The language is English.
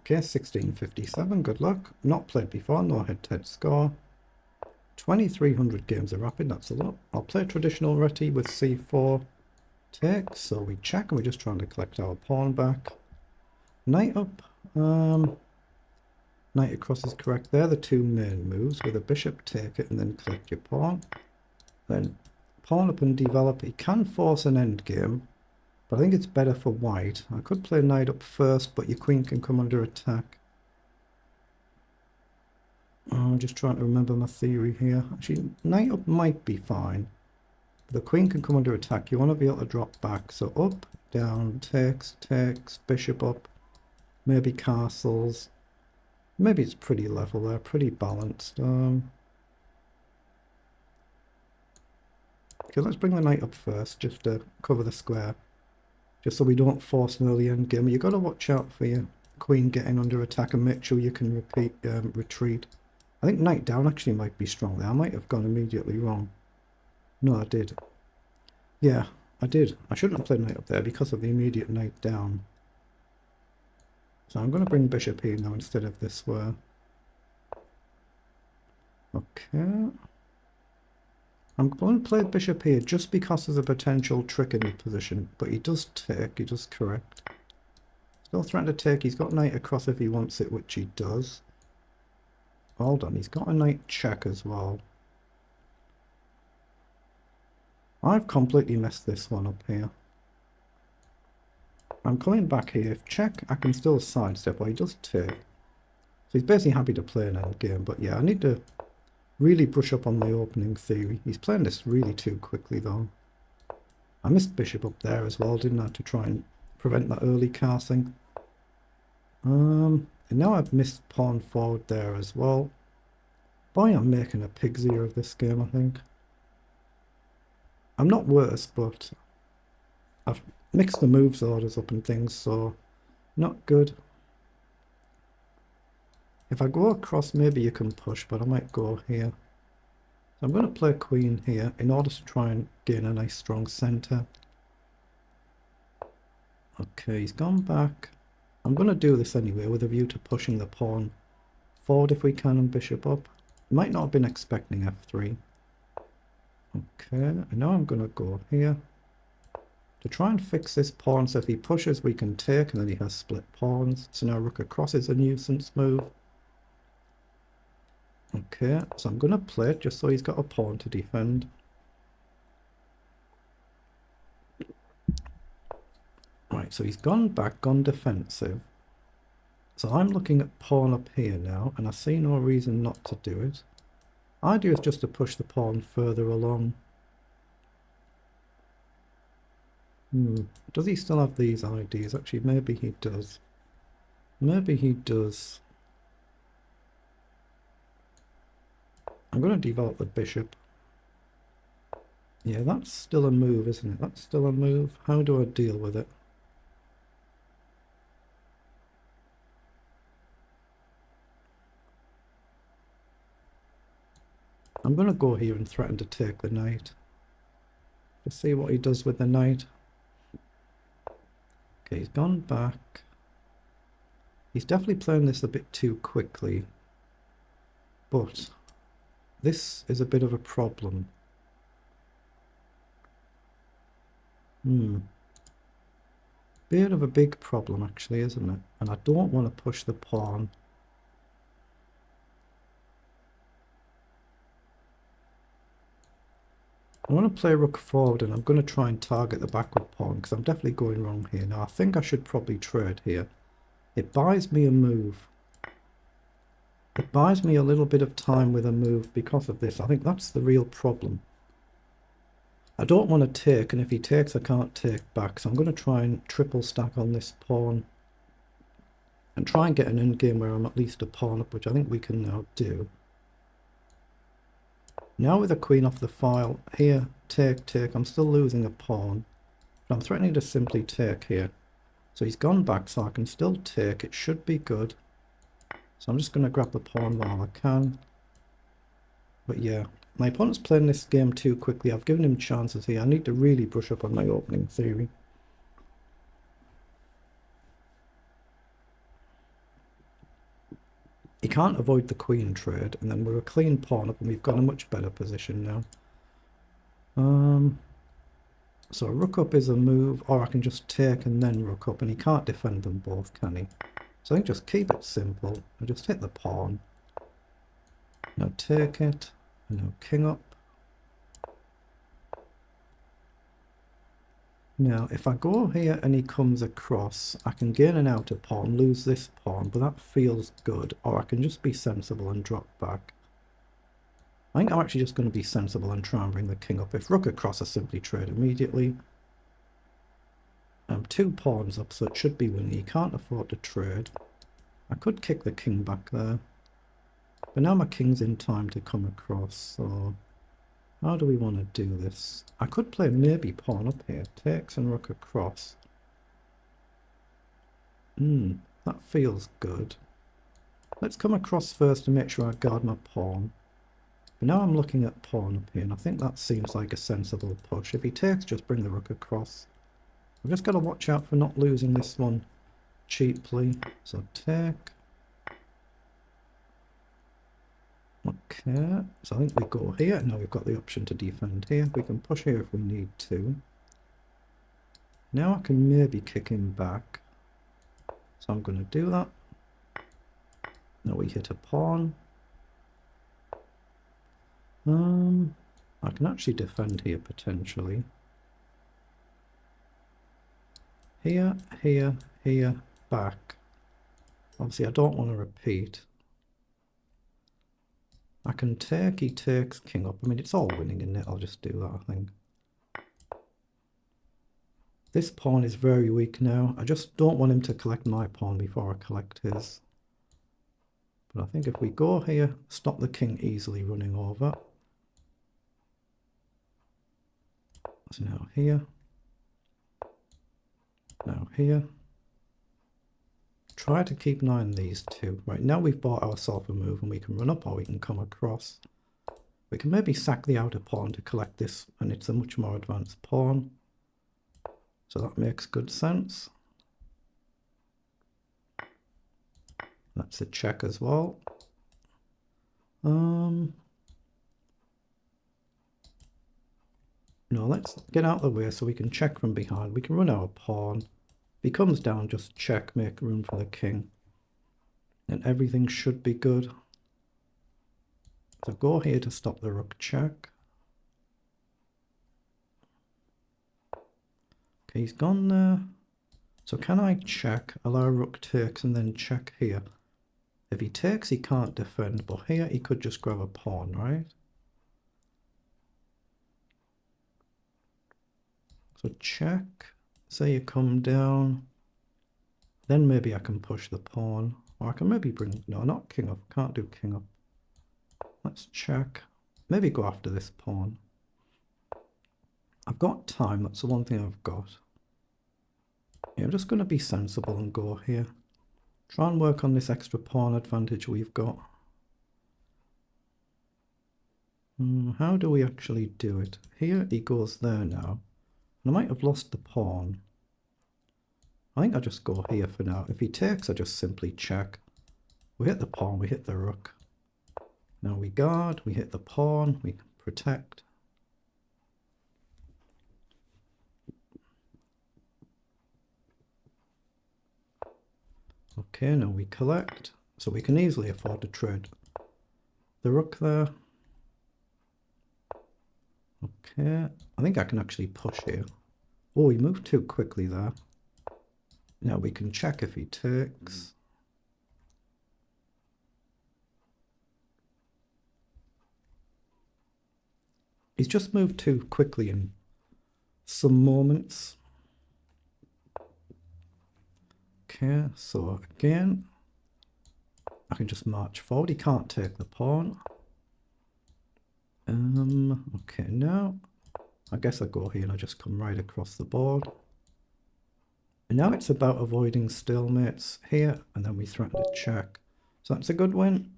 Okay, 1657, good luck. Not played before, no head-to-head score. 2300 games of rapid, that's a lot. I'll play traditional reti with c4 take, so we check and we're just trying to collect our pawn back. Knight up, knight across is correct. They're the two main moves. With a bishop, take it and then collect your pawn. Then pawn up and develop. He can force an endgame, but I think it's better for white. I could play knight up first, but your queen can come under attack. I'm just trying to remember my theory here. Actually, knight up might be fine. The queen can come under attack. You want to be able to drop back. So up, down, takes, bishop up, maybe castles. Maybe it's pretty level there, pretty balanced. Okay, let's bring the knight up first, just to cover the square. Just so we don't force an early endgame. You've got to watch out for your queen getting under attack and make sure you can retreat. I think knight down actually might be strong there. I might have gone immediately wrong. No, I did. Yeah, I did. I shouldn't have played knight up there because of the immediate knight down. So I'm going to bring bishop here now instead of this square. Okay. I'm going to play bishop here just because there's a potential trick in the position. But he does take, he does correct. Still threatening to take. He's got knight across if he wants it, which he does. Hold on, he's got a knight check as well. I've completely messed this one up here. I'm coming back here. If check, I can still sidestep, but he does take. So he's basically happy to play an endgame, but yeah, I need to really brush up on my opening theory. He's playing this really too quickly though. I missed bishop up there as well, didn't I, to try and prevent that early casting. And now I've missed pawn forward there as well. Boy, I'm making a pig's ear of this game, I think. I'm not worse, but I've mixed the moves orders up and things, so not good. If I go across, maybe you can push, but I might go here. So I'm going to play queen here in order to try and gain a nice strong center. Okay, he's gone back. I'm going to do this anyway with a view to pushing the pawn forward if we can and bishop up. Might not have been expecting f3. Okay, and now I'm going to go here to try and fix this pawn, so if he pushes we can take and then he has split pawns. So now rook across is a nuisance move. Okay, so I'm going to play it just so he's got a pawn to defend. Right, so he's gone back, gone defensive. So I'm looking at pawn up here now, and I see no reason not to do it. Idea is just to push the pawn further along. Does he still have these ideas? Actually, maybe he does. Maybe he does. I'm going to develop the bishop. Yeah, that's still a move, isn't it? That's still a move. How do I deal with it? I'm going to go here and threaten to take the knight. Let's see what he does with the knight. Okay, he's gone back. He's definitely playing this a bit too quickly. But this is a bit of a problem. Bit of a big problem actually, isn't it? And I don't want to push the pawn. I want to play rook forward and I'm going to try and target the backward pawn because I'm definitely going wrong here. Now I think I should probably trade here. It buys me a move. It buys me a little bit of time with a move because of this. I think that's the real problem. I don't want to take, and if he takes I can't take back, so I'm going to try and triple stack on this pawn and try and get an endgame where I'm at least a pawn up, which I think we can now do. Now with a queen off the file, here, take, I'm still losing a pawn, but I'm threatening to simply take here. So he's gone back, so I can still take, it should be good. So I'm just going to grab the pawn while I can. But yeah, my opponent's playing this game too quickly. I've given him chances here. I need to really brush up on my opening theory. He can't avoid the queen trade, and then we're a clean pawn up, and we've got a much better position now. So rook up is a move, or I can just take and then rook up, and he can't defend them both, can he? So I think just keep it simple, and just hit the pawn. Now take it, and now king up. Now, if I go here and he comes across, I can gain an outer pawn, lose this pawn, but that feels good. Or I can just be sensible and drop back. I think I'm actually just going to be sensible and try and bring the king up. If rook across, I simply trade immediately. I'm 2 pawns up, so it should be winning. He can't afford to trade. I could kick the king back there. But now my king's in time to come across, so... how do we want to do this? I could play maybe pawn up here. Takes and rook across. That feels good. Let's come across first and make sure I guard my pawn. But now I'm looking at pawn up here, and I think that seems like a sensible push. If he takes, just bring the rook across. I've just got to watch out for not losing this one cheaply. So take. Okay, so I think we go here. Now we've got the option to defend here. We can push here if we need to. Now I can maybe kick him back. So I'm going to do that. Now we hit a pawn. I can actually defend here potentially. Here, here, here, back. Obviously I don't want to repeat. I can take, he takes, king up. I mean, it's all winning, isn't it? I'll just do that, I think. This pawn is very weak now. I just don't want him to collect my pawn before I collect his. But I think if we go here, stop the king easily running over. So now here. Now here. Try to keep an eye on these two. Right, now we've bought ourselves a move and we can run up or we can come across. We can maybe sack the outer pawn to collect this, and it's a much more advanced pawn. So that makes good sense. That's a check as well. No, let's get out of the way so we can check from behind. We can run our pawn. If he comes down, just check, make room for the king. And everything should be good. So go here to stop the rook check. Okay, he's gone there. So can I check, allow rook takes, and then check here? If he takes, he can't defend, but here he could just grab a pawn, right? So check, say you come down, then maybe I can push the pawn, or I can maybe bring, no, not king up, can't do king up. Let's check, maybe go after this pawn. I've got time, that's the one thing I've got. Yeah, I'm just going to be sensible and go here. Try and work on this extra pawn advantage we've got. How do we actually do it? Here he goes there now. And I might have lost the pawn. I think I'll just go here for now. If he takes, I just simply check. We hit the pawn, we hit the rook. Now we guard, we hit the pawn, we protect. Okay, now we collect. So we can easily afford to trade the rook there. Okay, I think I can actually push here. Oh, he moved too quickly there. Now we can check if he takes. He's just moved too quickly in some moments. Okay, so again, I can just march forward. He can't take the pawn. Okay, now I guess I go here and I just come right across the board. And now it's about avoiding stalemates here, and then we threaten to check. So that's a good win.